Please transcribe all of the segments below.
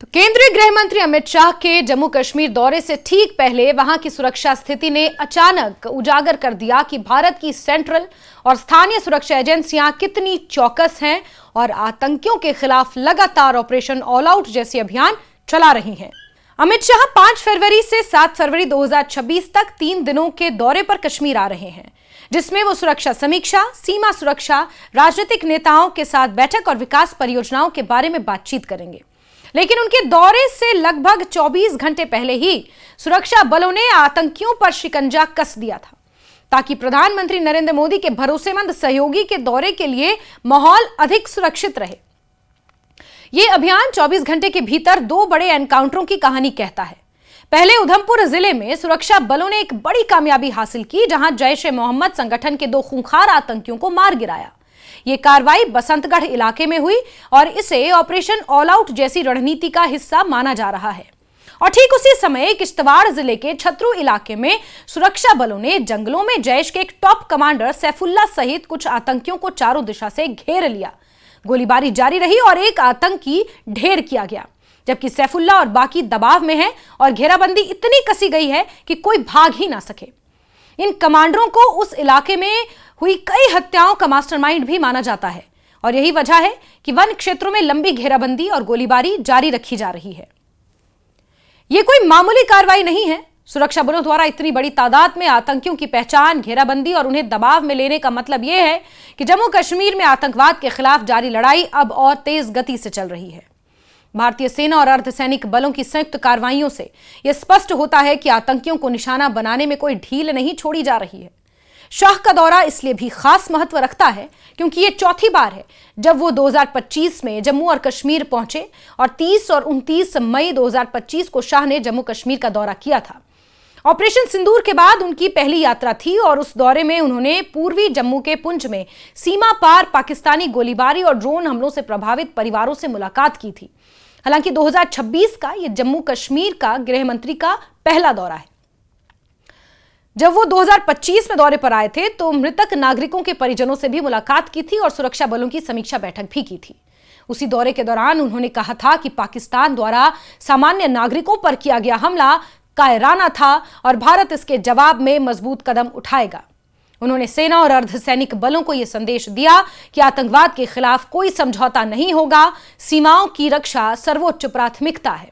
तो केंद्रीय गृह मंत्री अमित शाह के जम्मू कश्मीर दौरे से ठीक पहले वहां की सुरक्षा स्थिति ने अचानक उजागर कर दिया कि भारत की सेंट्रल और स्थानीय सुरक्षा एजेंसियां कितनी चौकस हैं और आतंकियों के खिलाफ लगातार ऑपरेशन ऑल आउट जैसे अभियान चला रही हैं। अमित शाह 5 फरवरी से 7 फरवरी 2026 तक 3 दिनों के दौरे पर कश्मीर आ रहे हैं, जिसमें वो सुरक्षा समीक्षा, सीमा सुरक्षा, राजनीतिक नेताओं के साथ बैठक और विकास परियोजनाओं के बारे में बातचीत करेंगे। लेकिन उनके दौरे से लगभग 24 घंटे पहले ही सुरक्षा बलों ने आतंकियों पर शिकंजा कस दिया था, ताकि प्रधानमंत्री नरेंद्र मोदी के भरोसेमंद सहयोगी के दौरे के लिए माहौल अधिक सुरक्षित रहे। यह अभियान 24 घंटे के भीतर 2 बड़े एनकाउंटरों की कहानी कहता है। पहले उधमपुर जिले में सुरक्षा बलों ने एक बड़ी कामयाबी हासिल की, जहां जैश ए मोहम्मद संगठन के 2 खूंखार आतंकियों को मार गिराया। ये कार्रवाई बसंतगढ़ इलाके में हुई और इसे ऑपरेशन ऑल आउट जैसी रणनीति का हिस्सा माना जा रहा है। और ठीक उसी समय किश्तवाड़ जिले के छतरू इलाके में सुरक्षा बलों ने जंगलों में जैश के एक टॉप कमांडर सैफुल्ला सहित कुछ आतंकियों को चारों दिशा से घेर लिया। गोलीबारी जारी रही और एक आतंकी ढेर किया गया, जबकि सैफुल्ला और बाकी दबाव में है और घेराबंदी इतनी कसी गई है कि कोई भाग ही ना सके। इन कमांडरों को उस इलाके में हुई कई हत्याओं का मास्टरमाइंड भी माना जाता है और यही वजह है कि वन क्षेत्रों में लंबी घेराबंदी और गोलीबारी जारी रखी जा रही है। यह कोई मामूली कार्रवाई नहीं है। सुरक्षा बलों द्वारा इतनी बड़ी तादाद में आतंकियों की पहचान, घेराबंदी और उन्हें दबाव में लेने का मतलब यह है कि जम्मू कश्मीर में आतंकवाद के खिलाफ जारी लड़ाई अब और तेज गति से चल रही है। भारतीय सेना और अर्धसैनिक बलों की संयुक्त कार्रवाइयों से यह स्पष्ट होता है कि आतंकियों को निशाना बनाने में कोई ढील नहीं छोड़ी जा रही है। शाह का दौरा इसलिए भी खास महत्व रखता है क्योंकि यह चौथी बार है जब वो 2025 में जम्मू और कश्मीर पहुंचे और 30 और 29 मई 2025 को शाह ने जम्मू कश्मीर का दौरा किया था। ऑपरेशन सिंदूर के बाद उनकी पहली यात्रा थी और उस दौरे में उन्होंने पूर्वी जम्मू के पुंछ में सीमा पार पाकिस्तानी गोलीबारी और ड्रोन हमलों से प्रभावित परिवारों से मुलाकात की थी। हालांकि 2026 का यह जम्मू कश्मीर का गृह मंत्री का पहला दौरा है। जब वो 2025 में दौरे पर आए थे तो मृतक नागरिकों के परिजनों से भी मुलाकात की थी और सुरक्षा बलों की समीक्षा बैठक भी की थी। उसी दौरे के दौरान उन्होंने कहा था कि पाकिस्तान द्वारा सामान्य नागरिकों पर किया गया हमला कायराना था और भारत इसके जवाब में मजबूत कदम उठाएगा। उन्होंने सेना और अर्धसैनिक बलों को यह संदेश दिया कि आतंकवाद के खिलाफ कोई समझौता नहीं होगा, सीमाओं की रक्षा सर्वोच्च प्राथमिकता है।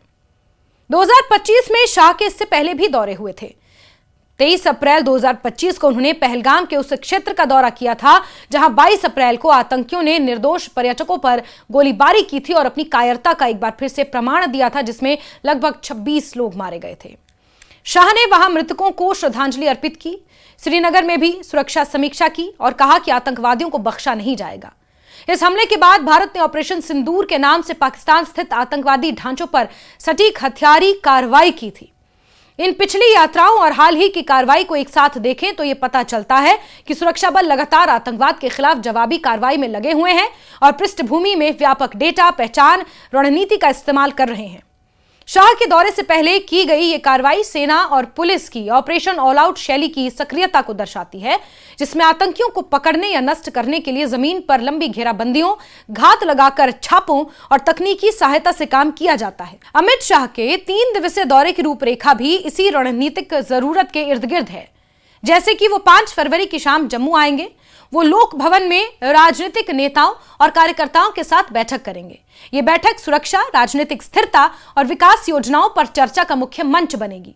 2025 में शाह के इससे पहले भी दौरे हुए थे। 23 अप्रैल 2025 को उन्होंने पहलगाम के उस क्षेत्र का दौरा किया था जहां 22 अप्रैल को आतंकियों ने निर्दोष पर्यटकों पर गोलीबारी की थी और अपनी कायरता का एक बार फिर से प्रमाण दिया था, जिसमें लगभग 26 लोग मारे गए थे। शाह ने वहां मृतकों को श्रद्धांजलि अर्पित की। श्रीनगर में भी सुरक्षा समीक्षा की और कहा कि आतंकवादियों को बख्शा नहीं जाएगा। इस हमले के बाद भारत ने ऑपरेशन सिंदूर के नाम से पाकिस्तान स्थित आतंकवादी ढांचों पर सटीक हथियारी कार्रवाई की थी। इन पिछली यात्राओं और हाल ही की कार्रवाई को एक साथ देखें तो यह पता चलता है कि सुरक्षा बल लगातार आतंकवाद के खिलाफ जवाबी कार्रवाई में लगे हुए हैं और पृष्ठभूमि में व्यापक डेटा, पहचान, रणनीति का इस्तेमाल कर रहे हैं। शाह के दौरे से पहले की गई ये कार्रवाई सेना और पुलिस की ऑपरेशन ऑल आउट शैली की सक्रियता को दर्शाती है, जिसमें आतंकियों को पकड़ने या नष्ट करने के लिए जमीन पर लंबी घेराबंदियों, घात लगाकर छापों और तकनीकी सहायता से काम किया जाता है। अमित शाह के 3 दिवसीय दौरे की रूपरेखा भी इसी रणनीतिक जरूरत के इर्द गिर्द है। जैसे कि वो 5 फरवरी की शाम जम्मू आएंगे, वो लोक भवन में राजनीतिक नेताओं और कार्यकर्ताओं के साथ बैठक करेंगे। ये बैठक सुरक्षा, राजनीतिक स्थिरता और विकास योजनाओं पर चर्चा का मुख्य मंच बनेगी।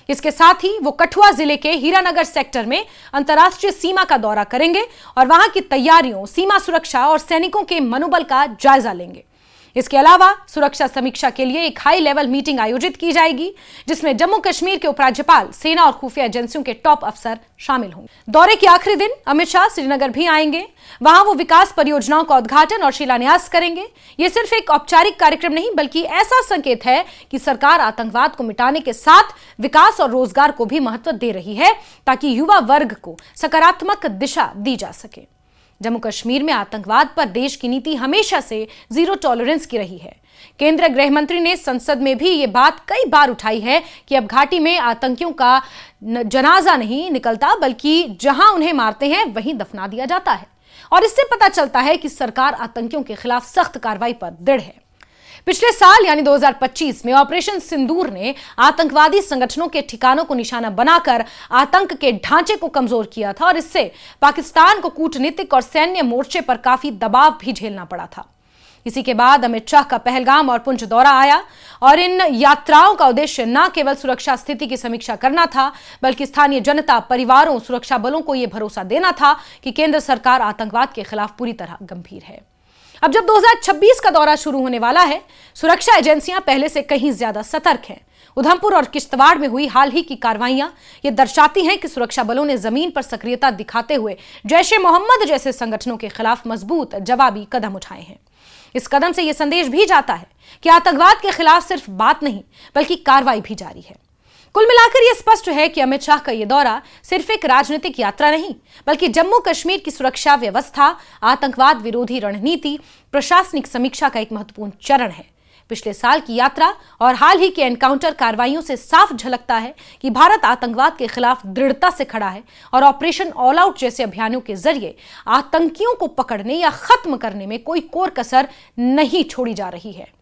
इसके साथ ही वो कठुआ जिले के हीरानगर सेक्टर में अंतर्राष्ट्रीय सीमा का दौरा करेंगे और वहां की तैयारियों, सीमा सुरक्षा और सैनिकों के मनोबल का जायजा लेंगे। इसके अलावा सुरक्षा समीक्षा के लिए एक हाई लेवल मीटिंग आयोजित की जाएगी, जिसमें जम्मू कश्मीर के उपराज्यपाल, सेना और खुफिया एजेंसियों के टॉप अफसर शामिल होंगे। दौरे के आखिरी दिन अमित शाह श्रीनगर भी आएंगे। वहां वो विकास परियोजनाओं का उद्घाटन और शिलान्यास करेंगे। ये सिर्फ एक औपचारिक कार्यक्रम नहीं, बल्कि ऐसा संकेत है कि सरकार आतंकवाद को मिटाने के साथ विकास और रोजगार को भी महत्व दे रही है, ताकि युवा वर्ग को सकारात्मक दिशा दी जा सके। जम्मू कश्मीर में आतंकवाद पर देश की नीति हमेशा से जीरो टॉलरेंस की रही है। केंद्रीय गृह मंत्री ने संसद में भी ये बात कई बार उठाई है कि अब घाटी में आतंकियों का जनाजा नहीं निकलता, बल्कि जहां उन्हें मारते हैं वहीं दफना दिया जाता है। और इससे पता चलता है कि सरकार आतंकियों के खिलाफ सख्त कार्रवाई पर दृढ़ है। पिछले साल यानी 2025 में ऑपरेशन सिंदूर ने आतंकवादी संगठनों के ठिकानों को निशाना बनाकर आतंक के ढांचे को कमजोर किया था और इससे पाकिस्तान को कूटनीतिक और सैन्य मोर्चे पर काफी दबाव भी झेलना पड़ा था। इसी के बाद अमित शाह का पहलगाम और पुंछ दौरा आया और इन यात्राओं का उद्देश्य न केवल सुरक्षा स्थिति की समीक्षा करना था, बल्कि स्थानीय जनता, परिवारों, सुरक्षा बलों को यह भरोसा देना था कि केंद्र सरकार आतंकवाद के खिलाफ पूरी तरह गंभीर है। अब जब 2026 का दौरा शुरू होने वाला है, सुरक्षा एजेंसियां पहले से कहीं ज्यादा सतर्क हैं। उधमपुर और किश्तवाड़ में हुई हाल ही की कार्रवाइयां ये दर्शाती हैं कि सुरक्षा बलों ने जमीन पर सक्रियता दिखाते हुए जैश-ए-मोहम्मद जैसे संगठनों के खिलाफ मजबूत जवाबी कदम उठाए हैं। इस कदम से यह संदेश भी जाता है कि आतंकवाद के खिलाफ सिर्फ बात नहीं, बल्कि कार्रवाई भी जारी है। कुल मिलाकर यह स्पष्ट है कि अमित शाह का यह दौरा सिर्फ एक राजनीतिक यात्रा नहीं, बल्कि जम्मू कश्मीर की सुरक्षा व्यवस्था, आतंकवाद विरोधी रणनीति, प्रशासनिक समीक्षा का एक महत्वपूर्ण चरण है। पिछले साल की यात्रा और हाल ही के एनकाउंटर कार्रवाइयों से साफ झलकता है कि भारत आतंकवाद के खिलाफ दृढ़ता से खड़ा है और ऑपरेशन ऑल आउट जैसे अभियानों के जरिए आतंकियों को पकड़ने या खत्म करने में कोई कोर कसर नहीं छोड़ी जा रही है।